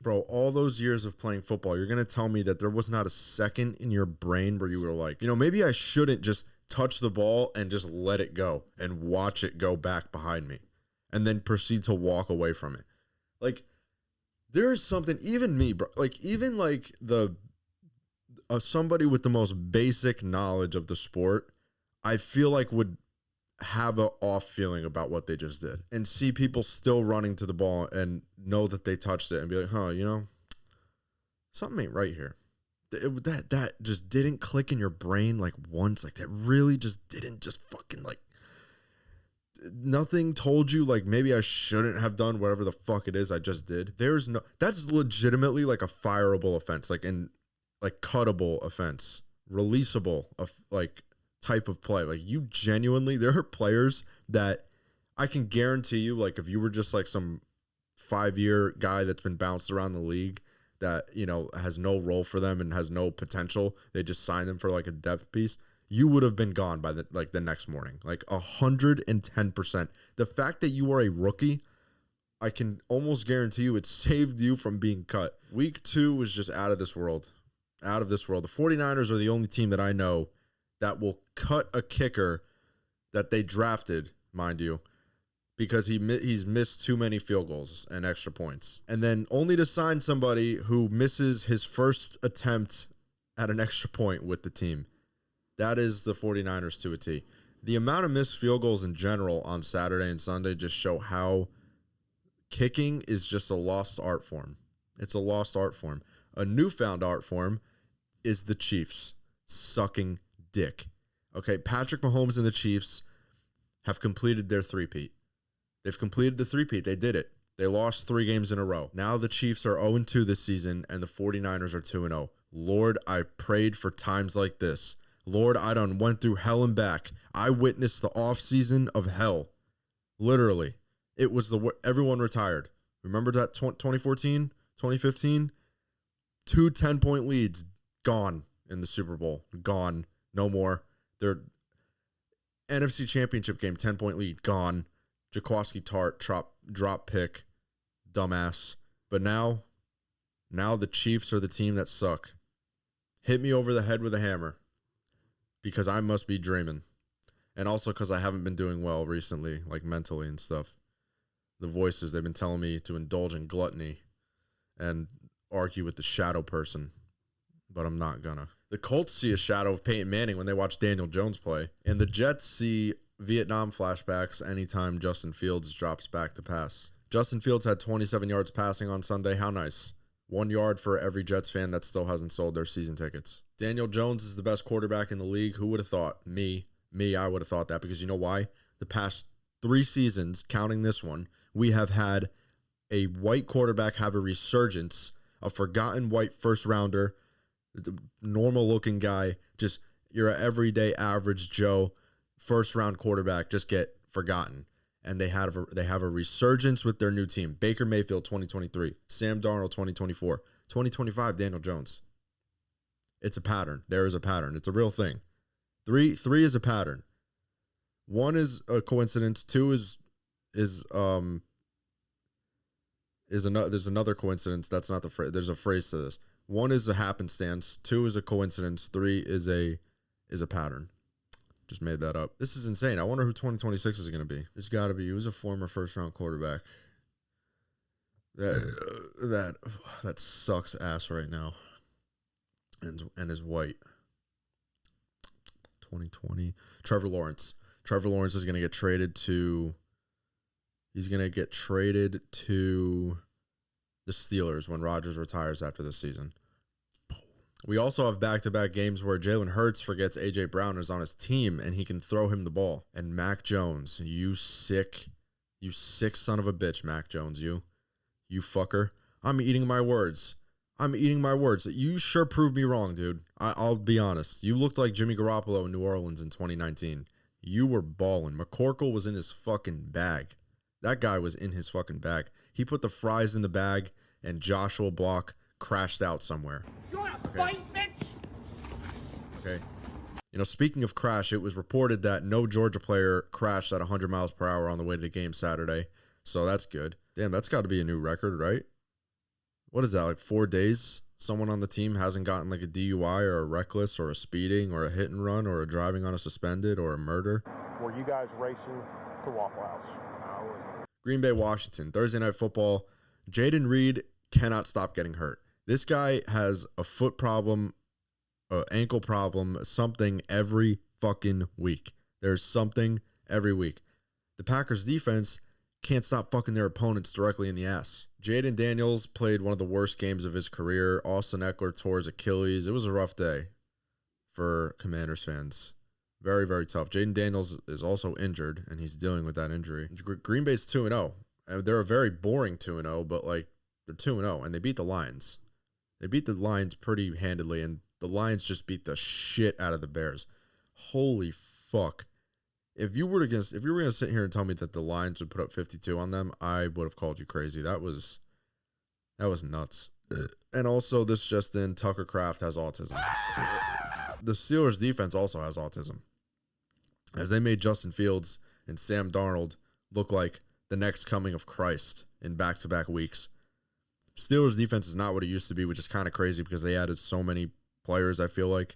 Bro, all those years of playing football, you're going to tell me that there was not a second in your brain where you were like, maybe I shouldn't just touch the ball and just let it go and watch it go back behind me and then proceed to walk away from it. Like, there is something, even me, bro, like, even like somebody with the most basic knowledge of the sport, I feel like would have an off feeling about what they just did and see people still running to the ball and know that they touched it and be like, something ain't right here. That just didn't click in your brain like once. Like that really just didn't just fucking like nothing told you like maybe I shouldn't have done whatever the fuck it is I just did. That's legitimately like a fireable offense, like cuttable offense, releasable of like type of play. Like you genuinely, there are players that I can guarantee you, like if you were just like some 5-year guy that's been bounced around the league that, has no role for them and has no potential, they just sign them for like a depth piece, you would have been gone by the next morning, like 110%. The fact that you are a rookie, I can almost guarantee you it saved you from being cut. Week 2 was just out of this world. Out of this world. The 49ers are the only team that I know that will cut a kicker that they drafted, mind you, because he's missed too many field goals and extra points. And then only to sign somebody who misses his first attempt at an extra point with the team. That is the 49ers to a T. The amount of missed field goals in general on Saturday and Sunday just show how kicking is just a lost art form. It's a lost art form. A newfound art form is the Chiefs sucking dick. Okay, Patrick Mahomes and the Chiefs have completed their three-peat. They've completed the three-peat. They did it. They lost 3 games in a row. Now the Chiefs are 0-2 this season, and the 49ers are 2-0. Lord, I prayed for times like this. Lord, I done went through hell and back. I witnessed the offseason of hell. Literally. It was everyone retired. Remember that 2014, 2015? 2 10-point leads, gone in the Super Bowl. Gone. No more. Their NFC Championship game, 10-point lead, gone. Jaquaski Tart, drop pick, dumbass. But now the Chiefs are the team that suck. Hit me over the head with a hammer because I must be dreaming. And also because I haven't been doing well recently, like mentally and stuff. The voices, they've been telling me to indulge in gluttony and argue with the shadow person, but I'm not gonna. The Colts see a shadow of Peyton Manning when they watch Daniel Jones play, and the Jets see Vietnam flashbacks anytime Justin Fields drops back to pass. Justin Fields had 27 yards passing on Sunday. How nice. 1 yard for every Jets fan that still hasn't sold their season tickets. Daniel Jones is the best quarterback in the league. Who would have thought? Me, I would have thought that, because you know why? The past 3 seasons, counting this one, we have had a white quarterback have a resurgence, a forgotten white first rounder, normal looking guy, just you're an everyday average Joe first round quarterback just get forgotten. And they have a resurgence with their new team. Baker Mayfield 2023, Sam Darnold 2024, 2025 Daniel Jones. It's a pattern. There is a pattern. It's a real thing. Three is a pattern. 1 is a coincidence. 2 is another. There's another coincidence. That's not the phrase. There's a phrase to this. 1 is a happenstance. 2 is a coincidence. 3 is a pattern. Just made that up. This is insane. I wonder who 2026 is going to be. There's got to be. Who's a former first-round quarterback? That sucks ass right now. And is white. 2020. Trevor Lawrence. Trevor Lawrence is going to get traded to. He's going to get traded to the Steelers when Rodgers retires after this season. We also have back-to-back games where Jalen Hurts forgets A.J. Brown is on his team and he can throw him the ball. And Mac Jones, you sick son of a bitch, Mac Jones, you fucker. I'm eating my words. You sure proved me wrong, dude. I'll be honest. You looked like Jimmy Garoppolo in New Orleans in 2019. You were balling. McCorkle was in his fucking bag. That guy was in his fucking bag. He put the fries in the bag and Joshua Block crashed out somewhere. You wanna fight, bitch? Okay. Speaking of crash, it was reported that no Georgia player crashed at 100 miles per hour on the way to the game Saturday. So that's good. Damn, that's got to be a new record, right? what is that, like 4 days? Someone on the team hasn't gotten like a DUI or a reckless or a speeding or a hit and run or a driving on a suspended or a murder. Were you guys racing to Waffle House? I wasn't. Green Bay, Washington, Thursday Night Football. Jaden Reed cannot stop getting hurt. This guy has a foot problem, an ankle problem, something every fucking week. There's something every week. The Packers defense can't stop fucking their opponents directly in the ass. Jaden Daniels played one of the worst games of his career. Austin Eckler tore his Achilles. It was a rough day for Commanders fans. Very, very tough. Jaden Daniels is also injured, and he's dealing with that injury. Green Bay's 2-0. They're a very boring 2-0, but like they're 2-0, and they beat the Lions. They beat the Lions pretty handedly, and the Lions just beat the shit out of the Bears. Holy fuck. If you were going to sit here and tell me that the Lions would put up 52 on them, I would have called you crazy. That was nuts. And also, this just in, Tucker Kraft has autism. The Steelers defense also has autism, as they made Justin Fields and Sam Darnold look like the next coming of Christ in back-to-back weeks. Steelers defense is not what it used to be, which is kind of crazy because they added so many players, I feel like.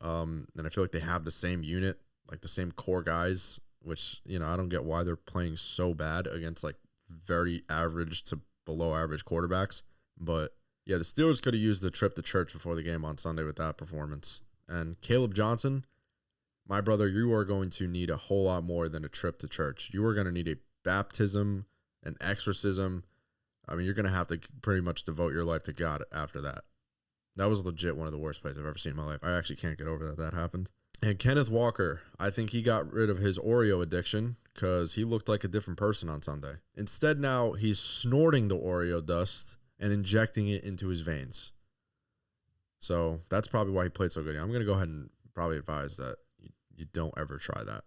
And I feel like they have the same unit, like the same core guys, which, you know, I don't get why they're playing so bad against like very average to below average quarterbacks. But yeah, the Steelers could have used the trip to church before the game on Sunday with that performance. And Caleb Johnson, my brother, you are going to need a whole lot more than a trip to church. You are going to need a baptism, an exorcism. I mean, you're going to have to pretty much devote your life to God after that. That was legit one of the worst plays I've ever seen in my life. I actually can't get over that happened. And Kenneth Walker, I think he got rid of his Oreo addiction because he looked like a different person on Sunday. Instead, now he's snorting the Oreo dust and injecting it into his veins. So that's probably why he played so good. I'm going to go ahead and probably advise that you don't ever try that.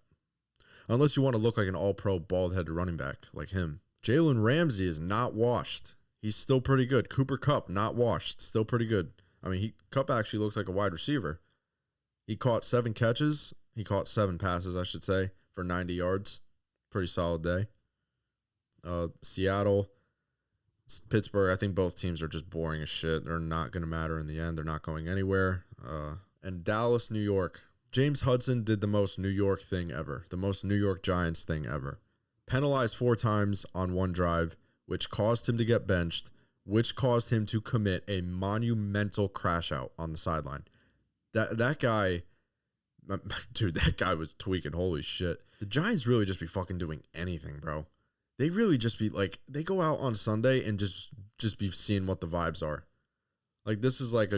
Unless you want to look like an all-pro bald-headed running back like him. Jalen Ramsey is not washed. He's still pretty good. Cooper Kupp, not washed. Still pretty good. I mean, Kupp actually looked like a wide receiver. He caught 7 catches. He caught 7 passes, I should say, for 90 yards. Pretty solid day. Seattle, Pittsburgh, I think both teams are just boring as shit. They're not going to matter in the end. They're not going anywhere. And Dallas, New York. James Hudson did the most New York thing ever. The most New York Giants thing ever. Penalized 4 times on one drive, which caused him to get benched, which caused him to commit a monumental crash out on the sideline. That guy, dude, that guy was tweaking. Holy shit. The Giants really just be fucking doing anything, bro. They really just be like, they go out on Sunday and just be seeing what the vibes are. Like, this is like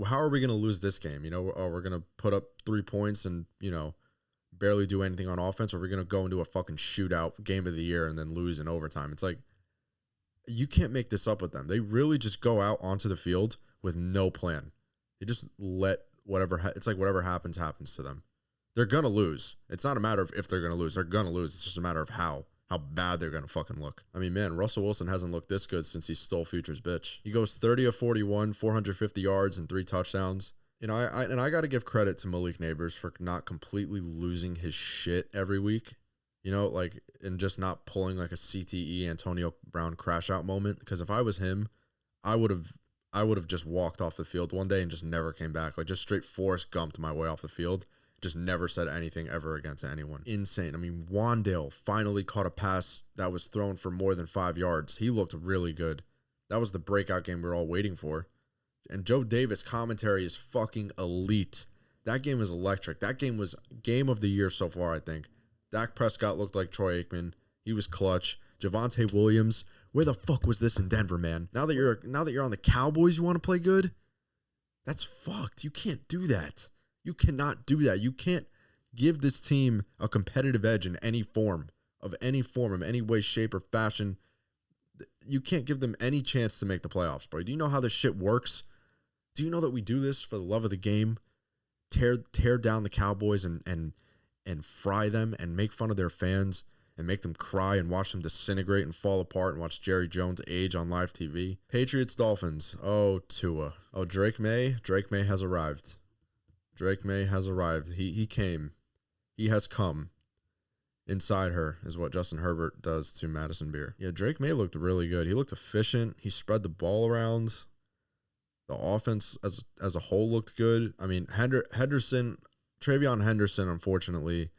how are we going to lose this game? You know, we're going to put up 3 points and, you know, barely do anything on offense, or we're going to go into a fucking shootout game of the year and then lose in overtime. It's like, you can't make this up with them. They really just go out onto the field with no plan. They just let it's like whatever happens to them. They're going to lose. It's not a matter of if they're going to lose. They're going to lose. It's just a matter of how bad they're going to fucking look. I mean, man, Russell Wilson hasn't looked this good since he stole Future's bitch. He goes 30 of 41, 450 yards and 3 touchdowns. You know, I got to give credit to Malik Neighbors for not completely losing his shit every week. You know, like, and just not pulling like a CTE Antonio Brown crash out moment. Because if I was him, I would have just walked off the field one day and just never came back. Like, just straight Forrest Gumped my way off the field. Just never said anything ever again to anyone. Insane. I mean, Wandale finally caught a pass that was thrown for more than 5 yards. He looked really good. That was the breakout game we were all waiting for. And Joe Davis commentary is fucking elite. That game was electric. That game was game of the year so far, I think. Dak Prescott looked like Troy Aikman. He was clutch. Javonte Williams. Where the fuck was this in Denver, man? Now that you're on the Cowboys, you want to play good? That's fucked. You can't do that. You cannot do that. You can't give this team a competitive edge in any form, of any way, shape, or fashion. You can't give them any chance to make the playoffs, bro. Do you know how this shit works? Do you know that we do this for the love of the game? Tear down the Cowboys and fry them and make fun of their fans and make them cry and watch them disintegrate and fall apart and watch Jerry Jones age on live TV. Patriots, Dolphins. Oh, Tua. Oh, Drake May. Drake May has arrived. Drake May has arrived. He came. He has come. inside her is what Justin Herbert does to Madison Beer. Yeah, Drake May looked really good. He looked efficient. He spread the ball around. The offense as a whole looked good. I mean, Travion Henderson, unfortunately,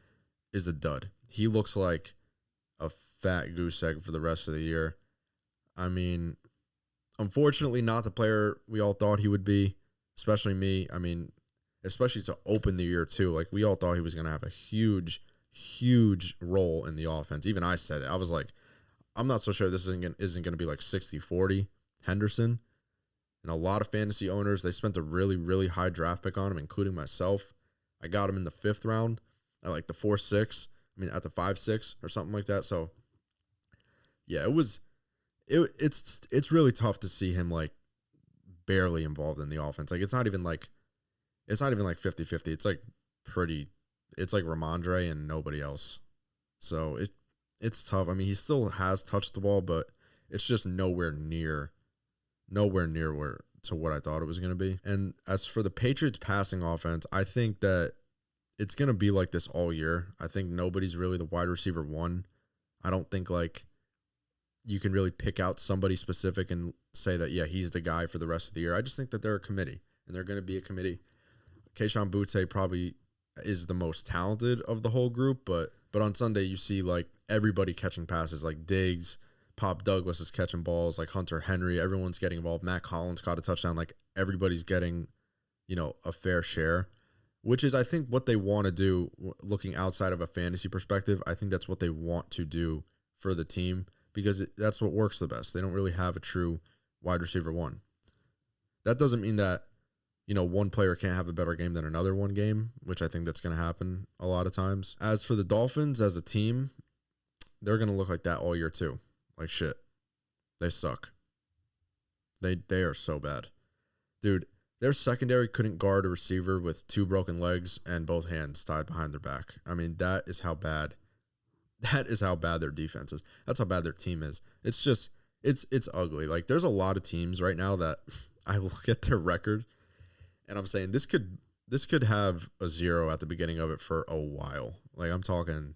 is a dud. He looks like a fat goose egg for the rest of the year. I mean, unfortunately, not the player we all thought he would be, especially me. I mean, especially to open the year, too. Like, we all thought he was going to have a huge role in the offense. Even I said it. I was like, I'm not so sure this isn't going to be like 60-40 Henderson. And a lot of fantasy owners, they spent a really, really high draft pick on him, including myself. I got him in the 5th round at like the 4-6. I mean, at the 5-6 or something like that. So, yeah, it's really tough to see him like barely involved in the offense. Like, it's not even like 50-50. It's like Ramondre and nobody else. So it's tough. I mean, he still has touched the ball, but it's just nowhere near to what I thought it was going to be. And as for the Patriots passing offense, I think that it's going to be like this all year. I think nobody's really the wide receiver one. I don't think like you can really pick out somebody specific and say that, yeah, he's the guy for the rest of the year. I just think that they're a committee, and they're going to be a committee. Keyshawn Butte probably is the most talented of the whole group, but on Sunday you see like everybody catching passes, like Diggs, Pop Douglas is catching balls, like Hunter Henry, everyone's getting involved. Matt Collins caught a touchdown. Like everybody's getting, a fair share, which is, I think, what they want to do looking outside of a fantasy perspective. I think that's what they want to do for the team because that's what works the best. They don't really have a true wide receiver one. That doesn't mean that, one player can't have a better game than another one game, which I think that's going to happen a lot of times. As for the Dolphins as a team, they're going to look like that all year too. Like shit. They suck. They are so bad. Dude, their secondary couldn't guard a receiver with 2 broken legs and both hands tied behind their back. I mean, that is how bad their defense is. That's how bad their team is. It's just, it's ugly. Like, there's a lot of teams right now that I look at their record and I'm saying this could have a 0 at the beginning of it for a while. Like, I'm talking,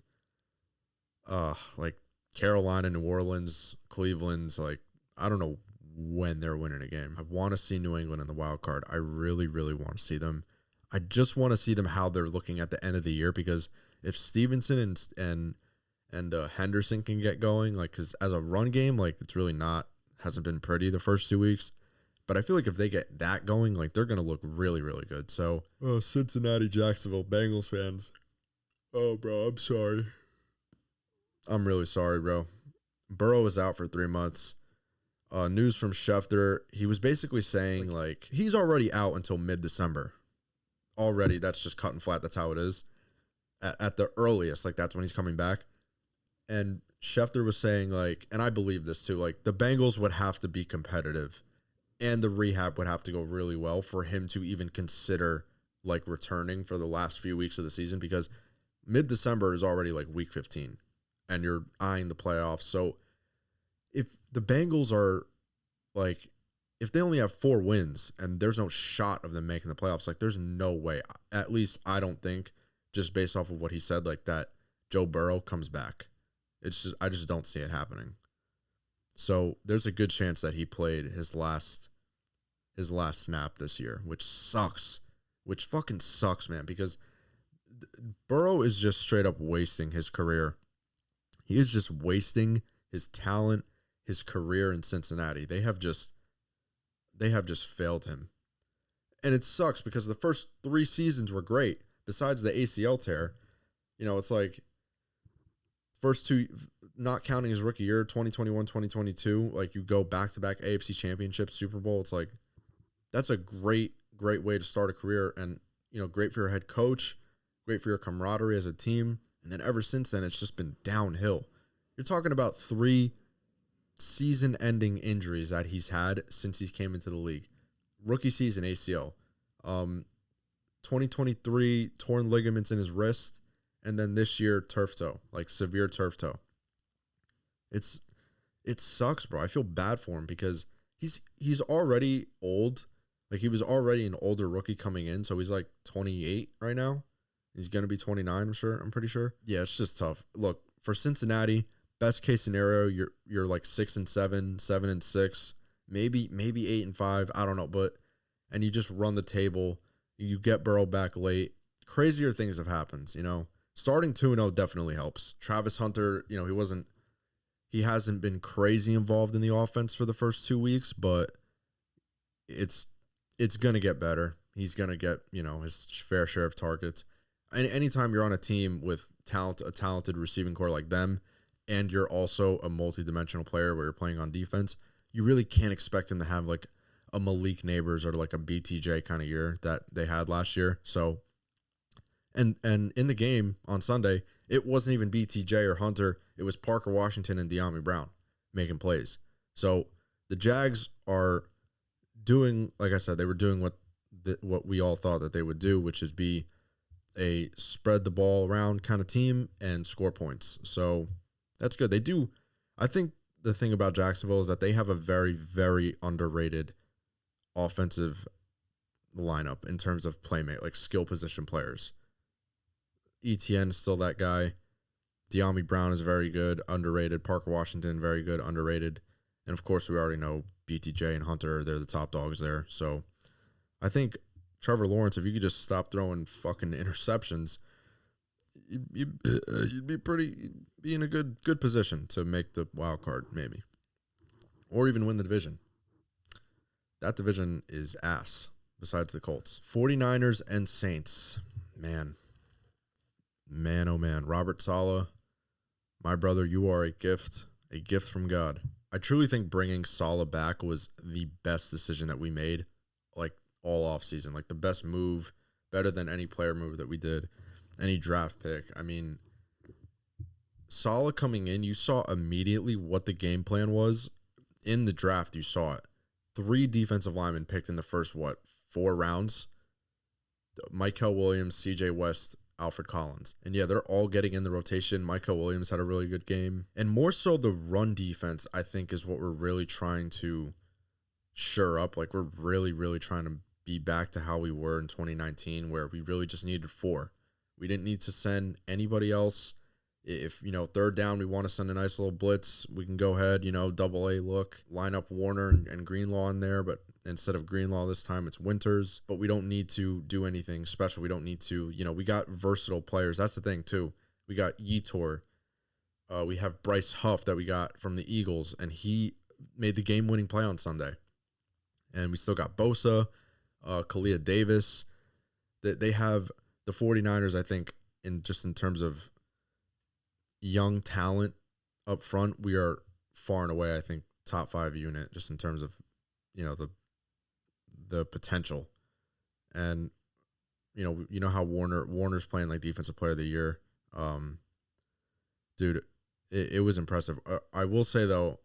like Carolina, New Orleans, Cleveland's, like, I don't know when they're winning a game. I want to see New England in the wild card. I really, really want to see them. I just want to see them how they're looking at the end of the year, because if Stevenson and Henderson can get going, like, because as a run game, like, it's really hasn't been pretty the first 2 weeks. But I feel like if they get that going, like, they're going to look really, really good. So, Cincinnati, Jacksonville, Bengals fans. Oh, bro, I'm sorry. I'm really sorry, bro. Burrow is out for 3 months. News from Schefter, he was basically saying, like, he's already out until mid-December. Already, that's just cut and flat. That's how it is. At the earliest, like, that's when he's coming back. And Schefter was saying, like, and I believe this too, like, the Bengals would have to be competitive and the rehab would have to go really well for him to even consider, like, returning for the last few weeks of the season, because mid-December is already, like, week 15 and you're eyeing the playoffs. So if the Bengals are, like, if they only have 4 wins and there's no shot of them making the playoffs, like, there's no way, at least I don't think, just based off of what he said, like, that Joe Burrow comes back. I just don't see it happening. So there's a good chance that he played his last snap this year, which sucks. Which fucking sucks, man, because Burrow is just straight up wasting his career. He is just wasting his talent, his career in Cincinnati. They have just failed him. And it sucks because the first 3 seasons were great. Besides the ACL tear, it's like first 2, not counting his rookie year, 2021, 2022, like, you go back-to-back AFC Championship, Super Bowl. It's like, that's a great way to start a career, and, great for your head coach, great for your camaraderie as a team. And then ever since then, it's just been downhill. You're talking about 3 season-ending injuries that he's had since he came into the league. Rookie season, ACL. 2023, torn ligaments in his wrist. And then this year, turf toe, like severe turf toe. It sucks, bro. I feel bad for him because he's already old. Like, he was already an older rookie coming in, so he's like 28 right now. He's going to be 29, I'm pretty sure. Yeah, it's just tough. Look, for Cincinnati, best case scenario, you're like 6-7, 7-6, maybe 8-5, I don't know, and you just run the table. You get Burrow back late. Crazier things have happened, Starting 2-0 definitely helps. Travis Hunter, he hasn't been crazy involved in the offense for the first 2 weeks, but it's going to get better. He's going to get, his fair share of targets. And anytime you're on a team with a talented receiving core like them, and you're also a multi-dimensional player where you're playing on defense, you really can't expect him to have like a Malik Neighbors or like a BTJ kind of year that they had last year. So, and in the game on Sunday, it wasn't even BTJ or Hunter. It was Parker Washington and De'Ami Brown making plays. So the Jags are doing, like I said, they were doing what we all thought that they would do, which is be a spread the ball around kind of team and score points. So that's good. They do. I think the thing about Jacksonville is that they have a very, very underrated offensive lineup in terms of playmate, like skill position players. ETN is still that guy. De'Ami Brown is very good, underrated. Parker Washington, very good, underrated. And of course, we already know BTJ and Hunter, they're the top dogs there. So I think Trevor Lawrence, if you could just stop throwing fucking interceptions, you'd be in a good position to make the wild card, maybe. Or even win the division. That division is ass, besides the Colts. 49ers and Saints. Man, oh man. Robert Saleh, my brother, you are a gift from God. I truly think bringing Saleh back was the best decision that we made, like all offseason. Like the best move, better than any player move that we did, any draft pick. I mean, Saleh coming in, you saw immediately what the game plan was. In the draft, you saw it. 3 defensive linemen picked in the first, 4 rounds? Mykel Williams, CJ West, Alfred Collins. And yeah, they're all getting in the rotation. Mykel Williams had a really good game. And more so the run defense, I think, is what we're really trying to shore up. Like, we're really, really trying to be back to how we were in 2019, where we really just needed 4. We didn't need to send anybody else. If, third down, we want to send a nice little blitz, we can go ahead, double A look, line up Warner and Greenlaw in there. But instead of Greenlaw this time, it's Winters. But we don't need to do anything special. We don't need to, we got versatile players. That's the thing, too. We got Yetur. We have Bryce Huff that we got from the Eagles, and he made the game-winning play on Sunday. And we still got Bosa, Kalia Davis. They have the 49ers, I think, in terms of young talent up front, we are far and away, I think, top 5 unit, just in terms of, the potential. And, how Warner's playing like defensive player of the year. Dude, it was impressive. I will say though,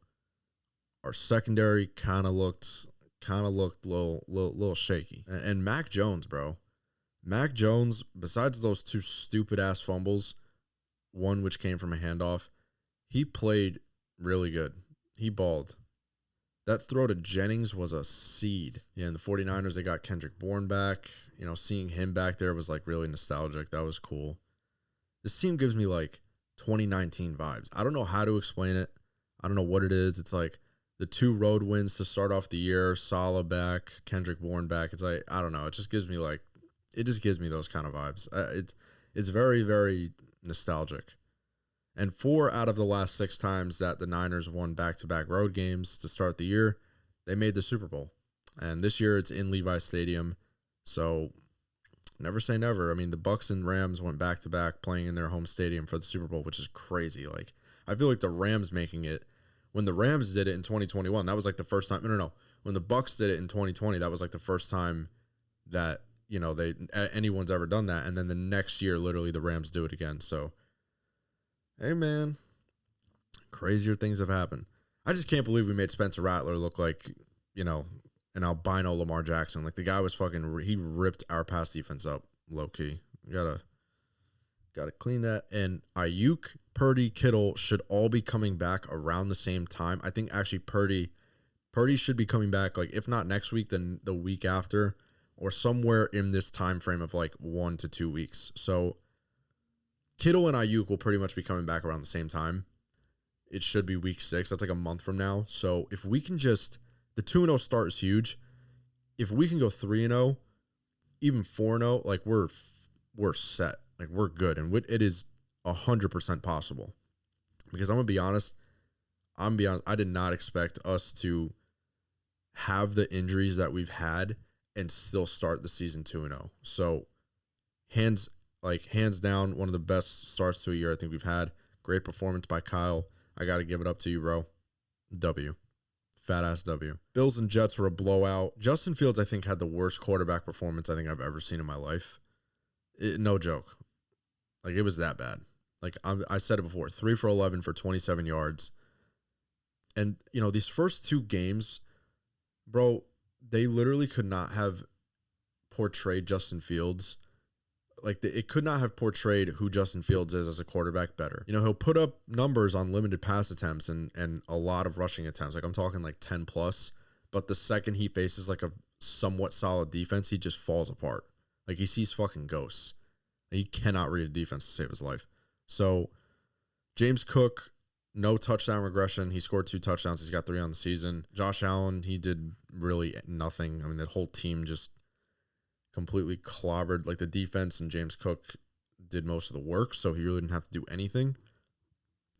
our secondary kind of looked a little shaky. And Mac Jones, bro. Mac Jones, besides those 2 stupid ass fumbles, one which came from a handoff, he played really good. He balled. That throw to Jennings was a seed. Yeah, and the 49ers, they got Kendrick Bourne back. Seeing him back there was like really nostalgic. That was cool. This team gives me like 2019 vibes. I don't know how to explain it. I don't know what it is. It's like the 2 road wins to start off the year, Saleh back, Kendrick Bourne back. It's like, I don't know. It just gives me those kind of vibes. It's very, very nostalgic. And 4 out of the last 6 times that the Niners won back-to-back road games to start the year, they made the Super Bowl. And this year it's in Levi Stadium. So never say never. I mean, the Bucs and Rams went back-to-back playing in their home stadium for the Super Bowl, which is crazy. Like, I feel like the Rams making it, when the Rams did it in 2021, that was like the first time. No. When the Bucs did it in 2020, that was like the first time that, anyone's ever done that. And then the next year, literally, the Rams do it again. So, hey, man, crazier things have happened. I just can't believe we made Spencer Rattler look like, an albino Lamar Jackson. Like, the guy was he ripped our pass defense up, low-key. Gotta clean that. And Ayuk, Purdy, Kittle should all be coming back around the same time. I think, actually, Purdy should be coming back, like, if not next week, then the week after, or somewhere in this time frame of like 1 to 2 weeks. So Kittle and Ayuk will pretty much be coming back around the same time. It should be week 6. That's like a month from now. So if we can just, the 2-0 start is huge. If we can go 3-0, even 4-0, like we're set. Like we're good. And it is 100% possible. Because I'm going to be honest, I did not expect us to have the injuries that we've had and still start the season 2-0. So hands down, one of the best starts to a year I think we've had. Great performance by Kyle. I got to give it up to you, bro. W. Fat ass W. Bills and Jets were a blowout. Justin Fields, I think, had the worst quarterback performance I think I've ever seen in my life. No joke. Like, it was that bad. Like, I said it before, 3 for 11 for 27 yards. And, you know, these first 2 games, bro, they literally could not have portrayed Justin Fields. Like, it could not have portrayed who Justin Fields is as a quarterback better. You know, he'll put up numbers on limited pass attempts and a lot of rushing attempts. Like, I'm talking like 10 plus. But the second he faces like a somewhat solid defense, he just falls apart. Like, he sees fucking ghosts. He cannot read a defense to save his life. So, James Cook, no touchdown regression. He scored 2 touchdowns. He's got 3 on the season. Josh Allen, he did really nothing. I mean, the whole team just completely clobbered. Like, the defense and James Cook did most of the work, so he really didn't have to do anything.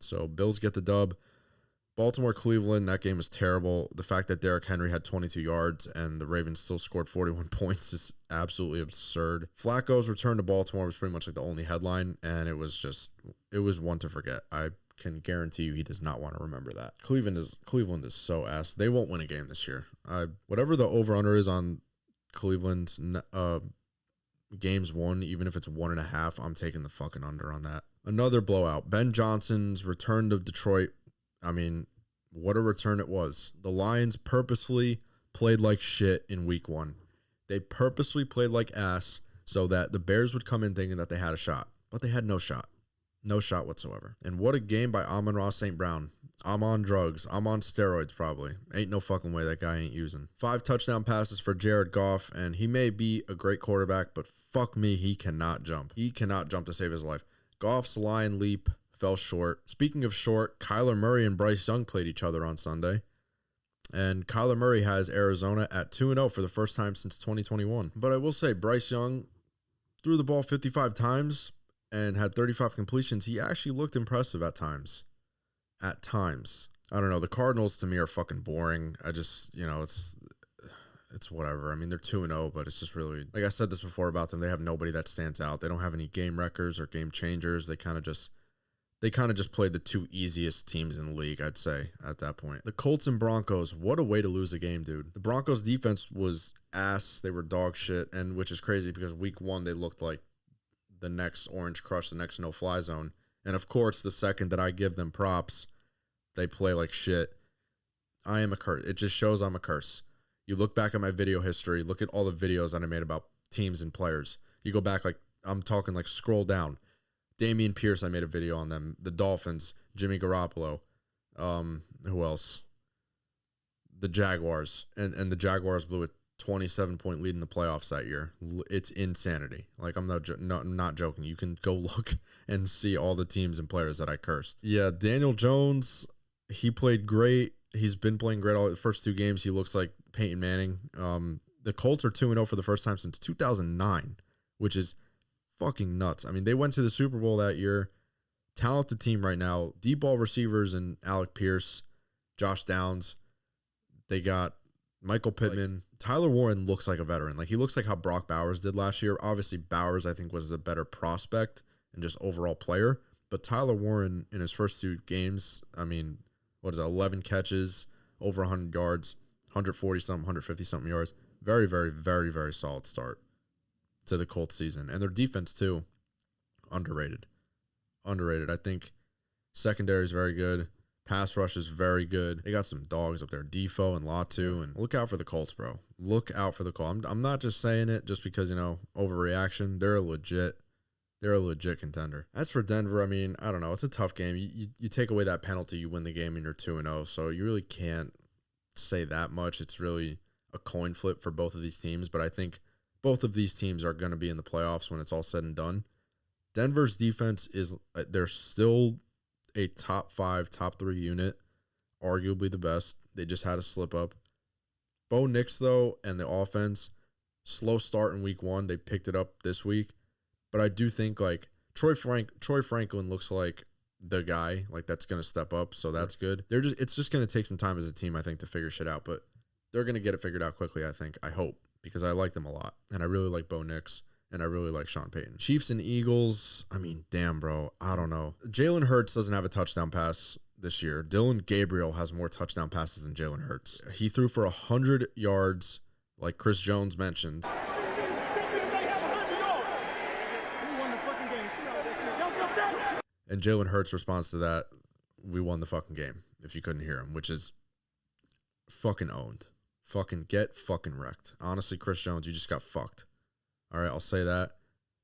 So, Bills get the dub. Baltimore, Cleveland, that game was terrible. The fact that Derrick Henry had 22 yards and the Ravens still scored 41 points is absolutely absurd. Flacco's return to Baltimore was pretty much like the only headline, and it was one to forget. I can guarantee you he does not want to remember that. Cleveland is so ass. They won't win a game this year. Whatever the over-under is on Cleveland's games won, even if it's 1.5, I'm taking the fucking under on that. Another blowout. Ben Johnson's return to Detroit. I mean, what a return it was. The Lions purposefully played like shit in week 1. They purposely played like ass so that the Bears would come in thinking that they had a shot. But they had no shot. No shot whatsoever. And what a game by Amon-Ra St. Brown. I'm on drugs. I'm on steroids probably. Ain't no fucking way that guy ain't using. 5 touchdown passes for Jared Goff, and he may be a great quarterback, but fuck me, he cannot jump. He cannot jump to save his life. Goff's line leap fell short. Speaking of short, Kyler Murray and Bryce Young played each other on Sunday. And Kyler Murray has Arizona at 2-0 for the first time since 2021. But I will say, Bryce Young threw the ball 55 times and had 35 completions. He actually looked impressive at times. At times. I don't know. The Cardinals, to me, are fucking boring. I just, you know, it's whatever. I mean, they're 2-0, but it's just really, like I said this before about them, they have nobody that stands out. They don't have any game wreckers or game changers. They kind of just played the 2 easiest teams in the league, I'd say, at that point. The Colts and Broncos, what a way to lose a game, dude. The Broncos defense was ass. They were dog shit, and which is crazy because week 1, they looked like the next Orange Crush, the next no-fly zone. And, of course, the second that I give them props, they play like shit. I am a curse. It just shows I'm a curse. You look back at my video history, look at all the videos that I made about teams and players. You go back, like, I'm talking, like, scroll down. Damian Pierce, I made a video on them. The Dolphins, Jimmy Garoppolo. Who else? The Jaguars. And the Jaguars blew a 27-point lead in the playoffs that year. It's insanity. Like, I'm not joking. You can go look and see all the teams and players that I cursed. Yeah, Daniel Jones, he played great. He's been playing great all the first 2 games. He looks like Peyton Manning. The Colts are 2-0 for the first time since 2009, which is fucking nuts. I mean, they went to the Super Bowl that year. Talented team right now. Deep ball receivers and Alec Pierce, Josh Downs. They got Michael Pittman. Tyler Warren looks like a veteran. Like, he looks like how Brock Bowers did last year. Obviously, Bowers, I think, was a better prospect and just overall player. But Tyler Warren, in his first 2 games, I mean, 11 catches, over 100 yards, 140-something, 150-something yards. Very, very, very, very solid start to the Colts season. And their defense, too, underrated. I think secondary is very good. Pass rush is very good. They got some dogs up there, Defoe and Latu. And look out for the Colts, bro. Look out for the Colts. I'm not just saying it just because, you know, overreaction. They're a legit contender. As for Denver, I mean, I don't know. It's a tough game. You take away that penalty, you win the game, and you're 2-0. So you really can't say that much. It's really a coin flip for both of these teams. But I think both of these teams are going to be in the playoffs when it's all said and done. Denver's defense they're still a top 5, top 3 unit, arguably the best. They just had a slip up. Bo Nix, though, and the offense, slow start in week 1. They picked it up this week. But I do think, like, Troy Franklin looks like the guy, like, that's going to step up, so that's good. It's just going to take some time as a team, I think, to figure shit out. But they're going to get it figured out quickly, I think. I hope, because I like them a lot. And I really like Bo Nix. And I really like Sean Payton. Chiefs and Eagles, I mean, damn, bro. I don't know. Jalen Hurts doesn't have a touchdown pass this year. Dylan Gabriel has more touchdown passes than Jalen Hurts. He threw for 100 yards, like Chris Jones mentioned. And Jalen Hurts' response to that, we won the fucking game, if you couldn't hear him, which is fucking owned. Fucking get fucking wrecked. Honestly, Chris Jones, you just got fucked. All right, I'll say that.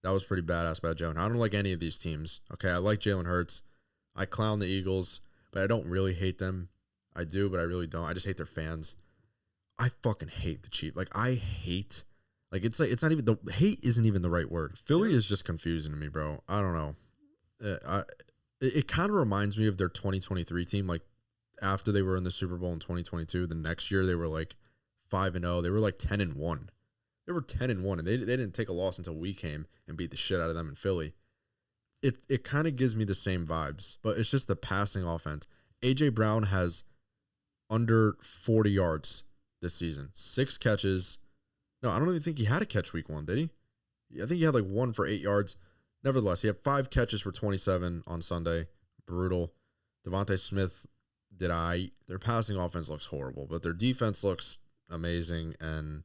That was pretty badass by Jones. I don't like any of these teams. Okay, I like Jalen Hurts. I clown the Eagles, but I don't really hate them. I do, but I really don't. I just hate their fans. I fucking hate the Chiefs. Like, I hate. Like, it's not even the hate isn't even the right word. Philly is just confusing to me, bro. I don't know. It kind of reminds me of their 2023 team. Like, after they were in the Super Bowl in 2022, the next year they were like 5-0. They were like 10-1. They were 10-1, and they didn't take a loss until we came and beat the shit out of them in Philly. It kind of gives me the same vibes, but it's just the passing offense. A.J. Brown has under 40 yards this season. 6 catches. No, I don't even think he had a catch week 1, did he? I think he had like 1 for 8 yards. Nevertheless, he had 5 catches for 27 on Sunday. Brutal. Devontae Smith their passing offense looks horrible, but their defense looks amazing, and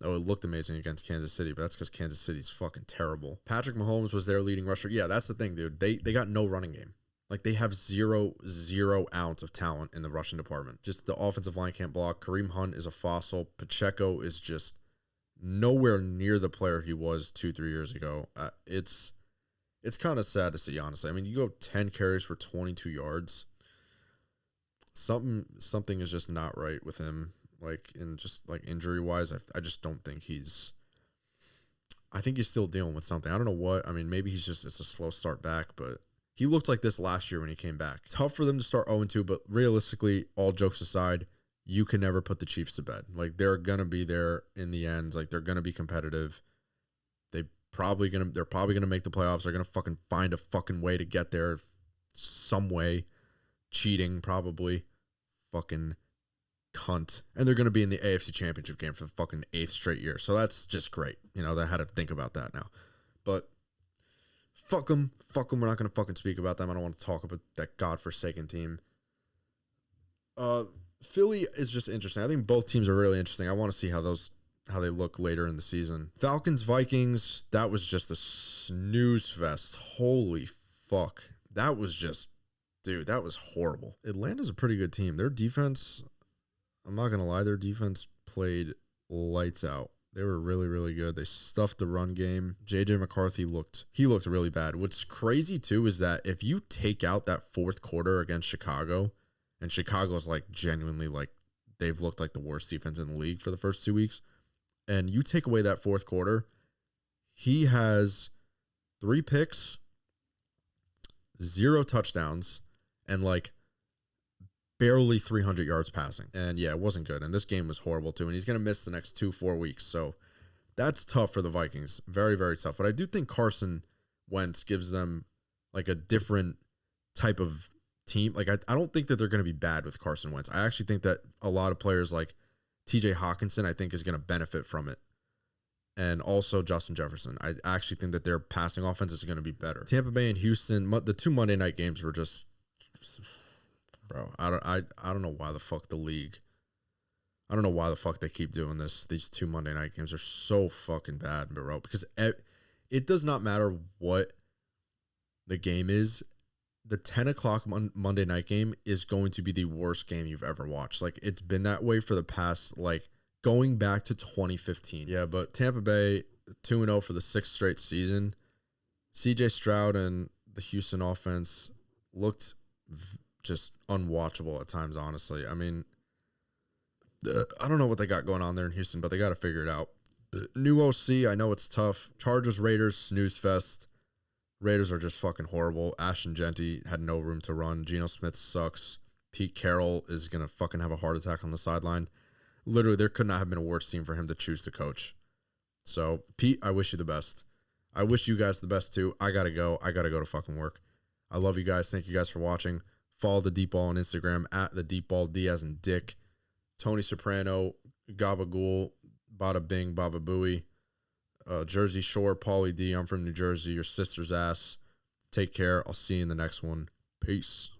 it looked amazing against Kansas City, but that's because Kansas City's fucking terrible. Patrick Mahomes was their leading rusher. Yeah, that's the thing, dude. They got no running game. Like, they have zero ounce of talent in the rushing department. Just the offensive line can't block. Kareem Hunt is a fossil. Pacheco is just nowhere near the player he was 2-3 years ago. It's kind of sad to see, honestly. I mean, you go 10 carries for 22 yards. Something is just not right with him. Like, in just like injury wise, I just don't think I think he's still dealing with something. I don't know what. I mean, maybe it's a slow start back, but he looked like this last year when he came back. Tough for them to start 0-2, but realistically, all jokes aside, you can never put the Chiefs to bed. Like, they're gonna be there in the end. Like, they're gonna be competitive. They're probably gonna make the playoffs. They're gonna fucking find a fucking way to get there some way. Cheating, probably. Fucking cunt. And they're going to be in the AFC Championship game for the fucking 8th straight year. So that's just great. You know, I had to think about that now. But fuck them. Fuck them. We're not going to fucking speak about them. I don't want to talk about that godforsaken team. Philly is just interesting. I think both teams are really interesting. I want to see how they look later in the season. Falcons, Vikings, that was just a snooze fest. Holy fuck. That was just, dude, that was horrible. Atlanta's a pretty good team. Their defense, I'm not going to lie, their defense played lights out. They were really, really good. They stuffed the run game. J.J. McCarthy looked really bad. What's crazy, too, is that if you take out that fourth quarter against Chicago, and Chicago's like genuinely like they've looked like the worst defense in the league for the first 2 weeks, and you take away that fourth quarter, he has 3 picks, 0 touchdowns, and like barely 300 yards passing. And yeah, it wasn't good. And this game was horrible too. And he's going to miss the next 2-4 weeks. So that's tough for the Vikings. Very, very tough. But I do think Carson Wentz gives them like a different type of team. Like, I don't think that they're going to be bad with Carson Wentz. I actually think that a lot of players like TJ Hawkinson, I think, is going to benefit from it. And also Justin Jefferson. I actually think that their passing offense is going to be better. Tampa Bay and Houston, the 2 Monday night games were just bro, I don't know why the fuck the league. I don't know why the fuck they keep doing this. These 2 Monday night games are so fucking bad, bro. Because it does not matter what the game is. The 10 o'clock Monday night game is going to be the worst game you've ever watched. Like, it's been that way for the past, like, going back to 2015. Yeah, but Tampa Bay, 2-0 for the 6th straight season. CJ Stroud and the Houston offense looked just unwatchable at times, honestly. I mean, I don't know what they got going on there in Houston, but they got to figure it out. New OC, I know it's tough. Chargers, Raiders, snooze fest. Raiders are just fucking horrible. Ashton Genty had no room to run. Geno Smith sucks. Pete Carroll is going to fucking have a heart attack on the sideline. Literally, there could not have been a worse team for him to choose to coach. So, Pete, I wish you the best. I wish you guys the best too. I got to go. I got to go to fucking work. I love you guys. Thank you guys for watching. Follow the Deep Ball on Instagram at the Deep Ball, D as in Dick. Tony Soprano, Gabagool, Bada Bing, Baba Booey. Jersey Shore, Paulie D. I'm from New Jersey. Your sister's ass. Take care. I'll see you in the next one. Peace.